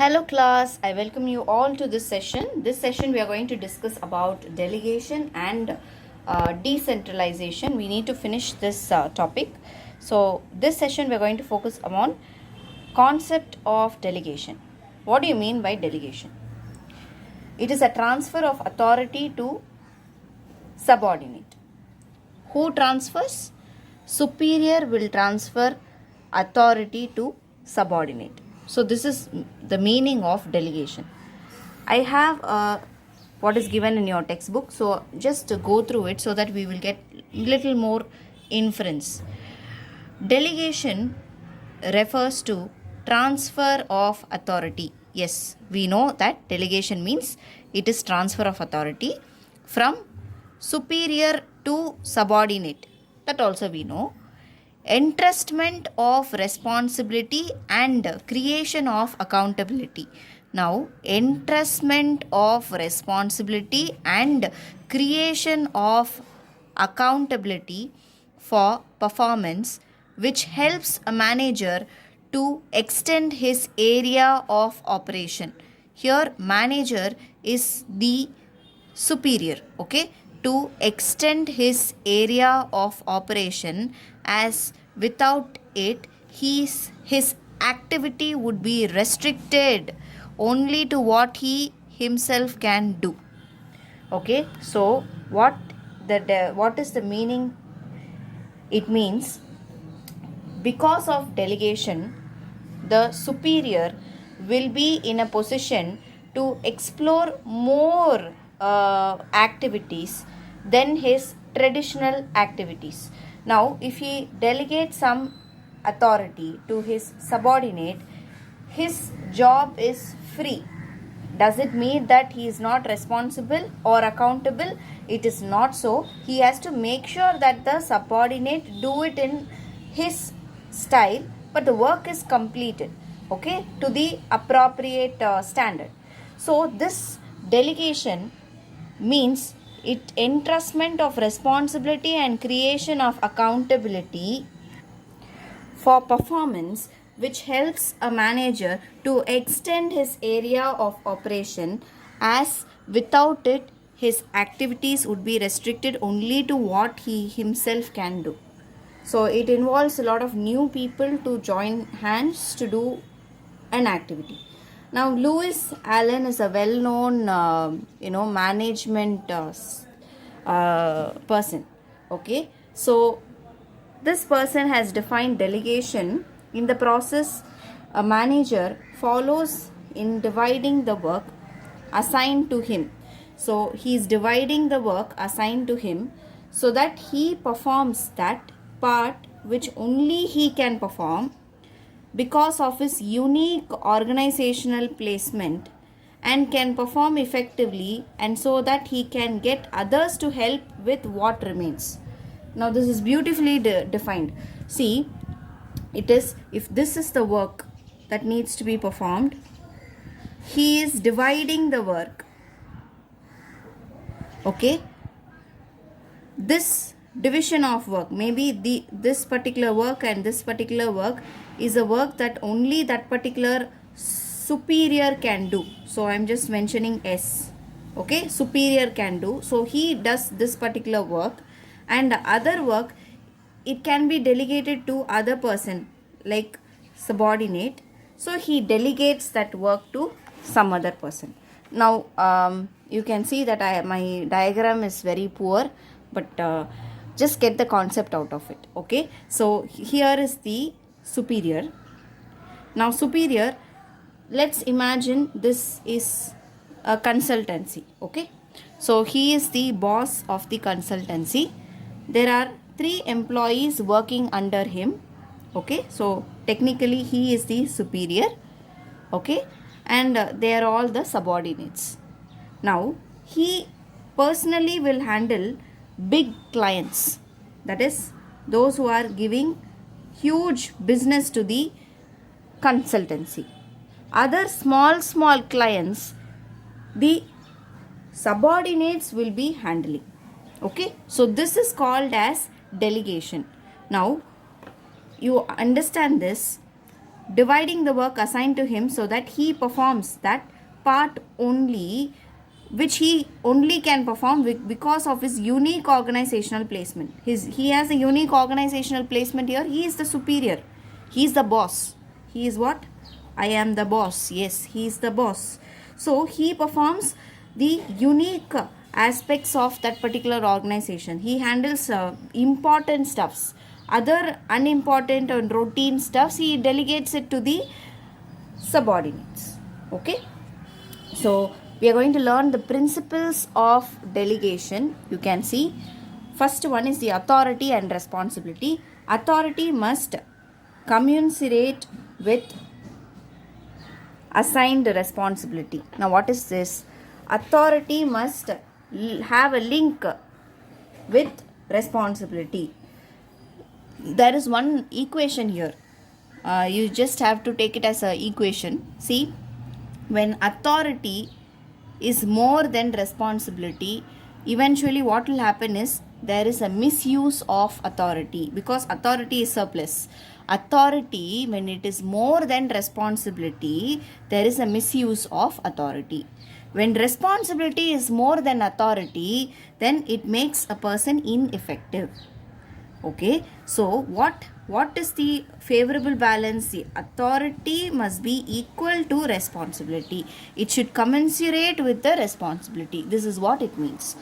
Hello class, I welcome you all to this session. This session we are going to discuss about delegation and decentralization. We need to finish this topic. So this session we are going to focus on concept of delegation. What do you mean by delegation? It is a transfer of authority to subordinate. Who transfers? Superior will transfer authority to subordinate. So this is the meaning of delegation. I have what is given in your textbook. So just go through it so that we will get little more inference. Delegation refers to transfer of authority. Yes, we know that delegation means it is transfer of authority from superior to subordinate. That also we know. Entrustment of responsibility and creation of accountability. Now, entrustment of responsibility and creation of accountability for performance, which helps a manager to extend his area of operation. Here, manager is the superior, okay, to extend his area of operation, as without it his activity would be restricted only to what he himself can do. Okay, so what is the meaning? It means because of delegation, the superior will be in a position to explore more activities than his traditional activities. Now, if he delegates some authority to his subordinate, his job is free. Does it mean that he is not responsible or accountable? It is not so. He has to make sure that the subordinate do it in his style, but the work is completed, okay, to the appropriate standard. So this delegation means it entrustment of responsibility and creation of accountability for performance, which helps a manager to extend his area of operation, as without it his activities would be restricted only to what he himself can do. So it involves a lot of new people to join hands to do an activity. Now, Lewis Allen is a well-known, management person. Okay, so this person has defined delegation. In the process, a manager follows in dividing the work assigned to him. So he is dividing the work assigned to him so that he performs that part which only he can perform because of his unique organizational placement, and can perform effectively, and so that he can get others to help with what remains. Now this is beautifully defined. See, it is, if this is the work that needs to be performed, he is dividing the work, okay. This division of work, maybe this particular work and this particular work is a work that only that particular superior can do. So I am just mentioning S, okay, superior can do. So he does this particular work, and the other work, it can be delegated to other person like subordinate. So he delegates that work to some other person. Now you can see that my diagram is very poor, but just get the concept out of it. Okay, so here is the superior. Now superior, let's imagine this is a consultancy. Okay, so he is the boss of the consultancy. There are 3 employees working under him. Okay, so technically he is the superior, okay, and they are all the subordinates. Now he personally will handle big clients, that is those who are giving huge business to the consultancy. Other small clients, the subordinates will be handling. Okay, so this is called as delegation. Now you understand this, dividing the work assigned to him so that he performs that part only which he only can perform because of his unique organizational placement. He has a unique organizational placement here. He is the superior. He is the boss. He is what? I am the boss. Yes, he is the boss. So he performs the unique aspects of that particular organization. He handles important stuffs. Other unimportant and routine stuffs, he delegates it to the subordinates. Okay. So we are going to learn the principles of delegation. You can see first one is the authority and responsibility. Authority must commensurate with assigned responsibility. Now what is this? Authority must have a link with responsibility. There is one equation here. You just have to take it as an equation. See, when authority is more than responsibility, eventually what will happen is there is a misuse of authority, because authority is surplus. Authority, when it is more than responsibility, there is a misuse of authority. When responsibility is more than authority, then it makes a person ineffective. Okay, so what is the favorable balance? The authority must be equal to responsibility. It should commensurate with the responsibility. This is what it means.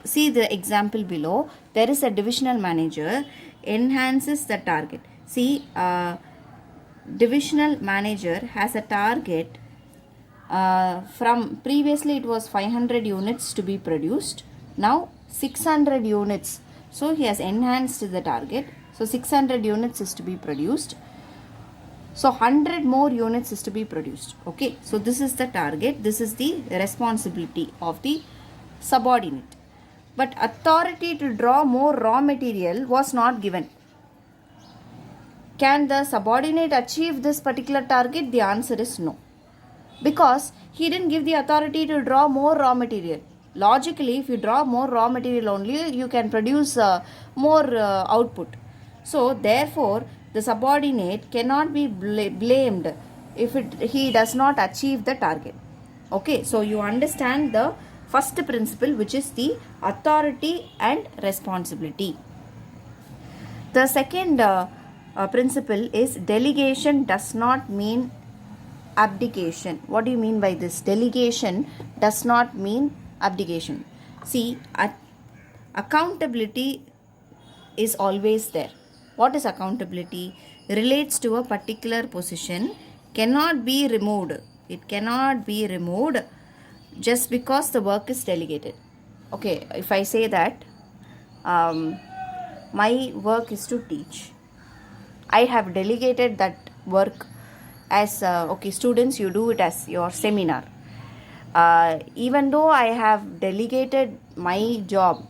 See the example below. There is a divisional manager enhances the target. See, divisional manager has a target from previously it was 500 units to be produced. Now 600 units. So he has enhanced the target. So 600 units is to be produced. So 100 more units is to be produced. Okay. So this is the target. This is the responsibility of the subordinate. But authority to draw more raw material was not given. Can the subordinate achieve this particular target? The answer is no. Because he didn't give the authority to draw more raw material. Logically, if you draw more raw material only, you can produce more output. So, therefore, the subordinate cannot be blamed if he does not achieve the target. Okay, so you understand the first principle, which is the authority and responsibility. The second principle is delegation does not mean abdication. What do you mean by this? Delegation does not mean abdication. See, accountability is always there. What is accountability? Relates to a particular position, cannot be removed. It cannot be removed just because the work is delegated. Okay, if I say that my work is to teach, I have delegated that work as okay, students, you do it as your seminar. Even though I have delegated my job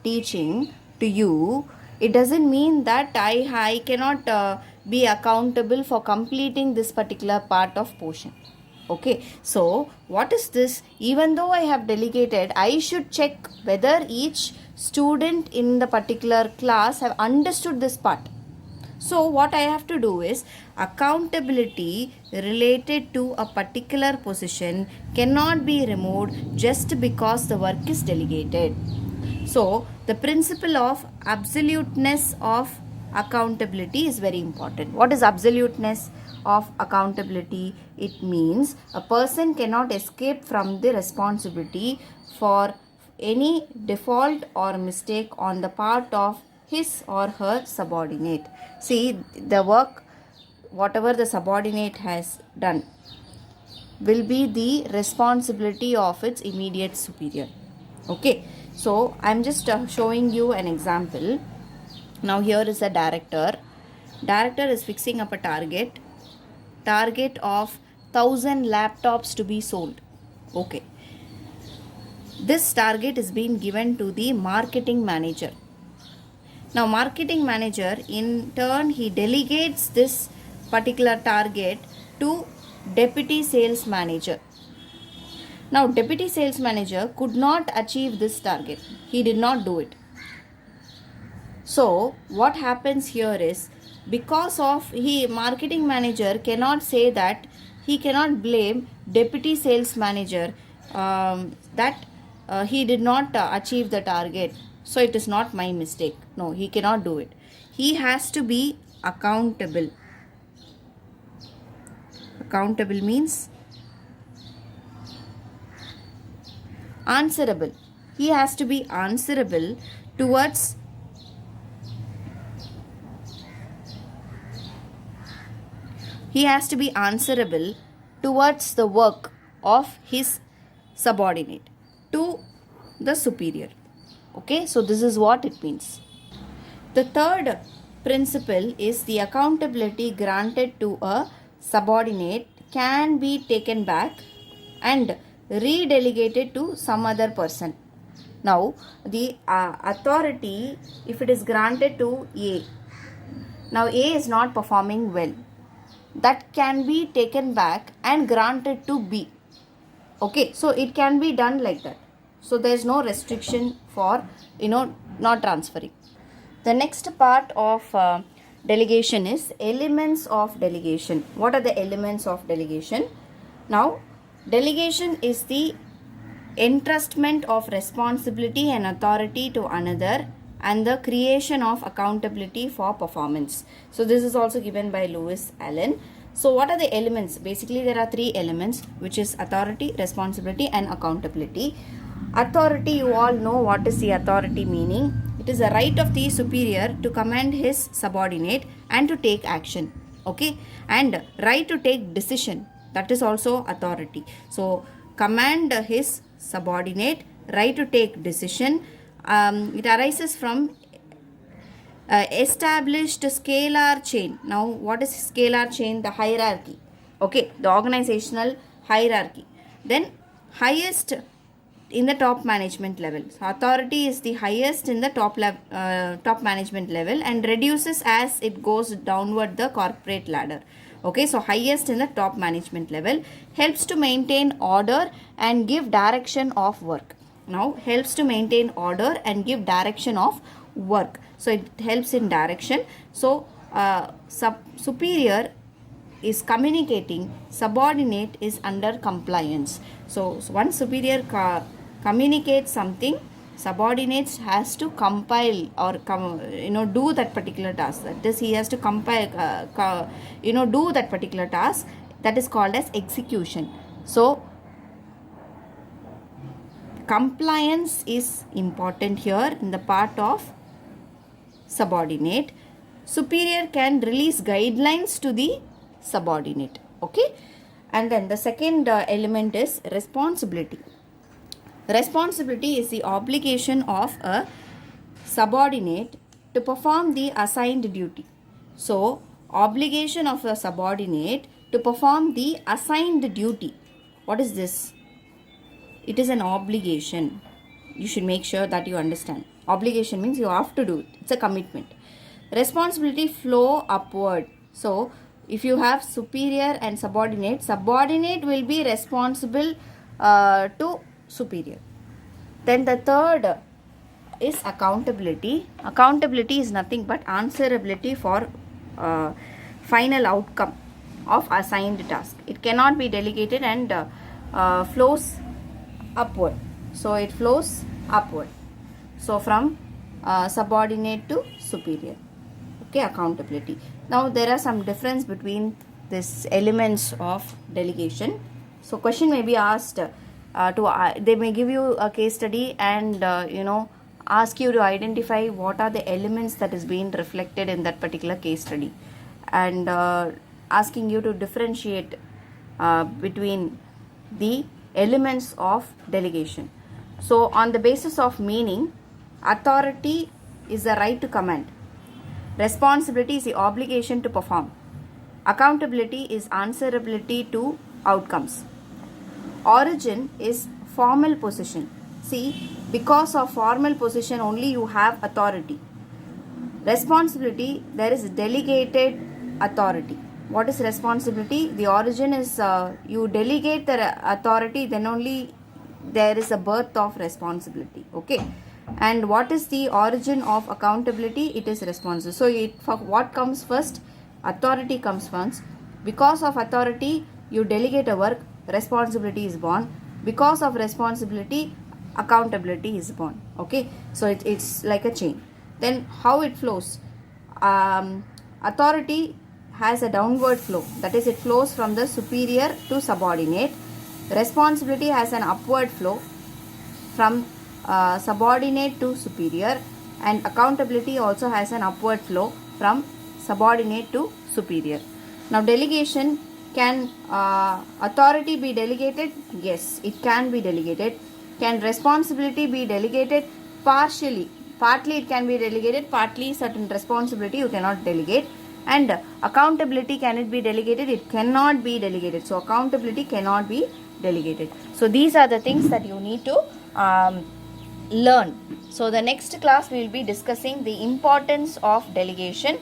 teaching to you, it doesn't mean that I cannot be accountable for completing this particular part of portion. Okay, so what is this? Even though I have delegated, I should check whether each student in the particular class have understood this part. So what I have to do is, accountability related to a particular position cannot be removed just because the work is delegated. So the principle of absoluteness of accountability is very important. What is absoluteness of accountability? It means a person cannot escape from the responsibility for any default or mistake on the part of his or her subordinate. See, the work, whatever the subordinate has done, will be the responsibility of its immediate superior. Okay, so I'm just showing you an example. Now here is a director. Director is fixing up a target of 1,000 laptops to be sold. Okay, this target is being given to the marketing manager. Now marketing manager in turn, he delegates this particular target to deputy sales manager. Now deputy sales manager could not achieve this target. He did not do it. So what happens here is, because of marketing manager cannot say that he cannot blame deputy sales manager that he did not achieve the target, so it is not my mistake. No, he cannot do it. He has to be accountable. Accountable means answerable. He has to be answerable towards the work of his subordinate to the superior. Okay, so this is what it means. The third principle is the accountability granted to a subordinate can be taken back and redelegated to some other person. Now, the authority, if it is granted to A, now A is not performing well, that can be taken back and granted to B. Okay, so it can be done like that. So there is no restriction for not transferring. The next part of delegation is elements of delegation. What are the elements of delegation? Now, delegation is the entrustment of responsibility and authority to another and the creation of accountability for performance. So this is also given by Lewis Allen. So what are the elements? Basically there are three elements, which is authority, responsibility and accountability. Authority, you all know what is the authority meaning. It is a right of the superior to command his subordinate and to take action. Okay, and right to take decision, that is also authority. So command his subordinate, right to take decision. It arises from established scalar chain. Now what is scalar chain? The hierarchy. Okay, the organizational hierarchy. Then highest in the top management level. So authority is the highest in the top management level and reduces as it goes downward the corporate ladder. Okay, so highest in the top management level, helps to maintain order and give direction of work. Now helps to maintain order and give direction of work. So it helps in direction. So superior is communicating, subordinate is under compliance. So once superior communicates something, subordinates has to compile or do that particular task. That is, he has to compile do that particular task. That is called as execution. So compliance is important here in the part of subordinate. Superior can release guidelines to the subordinate. Okay, and then the second element is responsibility. Responsibility is the obligation of a subordinate to perform the assigned duty. So obligation of a subordinate to perform the assigned duty. What is this? It is an obligation. You should make sure that you understand. Obligation means you have to do it. It's a commitment. Responsibility flow upward. So if you have superior and subordinate, subordinate will be responsible to superior. Then the third is accountability. Accountability is nothing but answerability for final outcome of assigned task. It cannot be delegated and flows upward. So it flows upward. So from subordinate to superior. Okay, accountability. Now there are some difference between these elements of delegation. So question may be asked they may give you a case study and ask you to identify what are the elements that is being reflected in that particular case study, and asking you to differentiate between the elements of delegation. So on the basis of meaning, authority is the right to command. Responsibility is the obligation to perform. Accountability is answerability to outcomes. Origin is formal position. See, because of formal position only you have authority. Responsibility, there is delegated authority. What is responsibility? The origin is you delegate the authority, then only there is a birth of responsibility. Okay. And what is the origin of accountability? It is responsibility. So for what comes first? Authority comes first. Because of authority, you delegate a work, responsibility is born. Because of responsibility, accountability is born. Okay, so it's like a chain. Then how it flows? Authority has a downward flow, that is, it flows from the superior to subordinate. Responsibility has an upward flow from subordinate to superior, and accountability also has an upward flow from subordinate to superior. Now delegation, can authority be delegated? Yes, it can be delegated. Can responsibility be delegated? Partly it can be delegated, partly certain responsibility you cannot delegate. And accountability, can it be delegated? It cannot be delegated. So accountability cannot be delegated. So these are the things that you need to learn. So the next class we will be discussing the importance of delegation.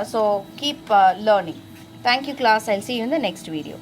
So keep learning. Thank you class. I'll see you in the next video.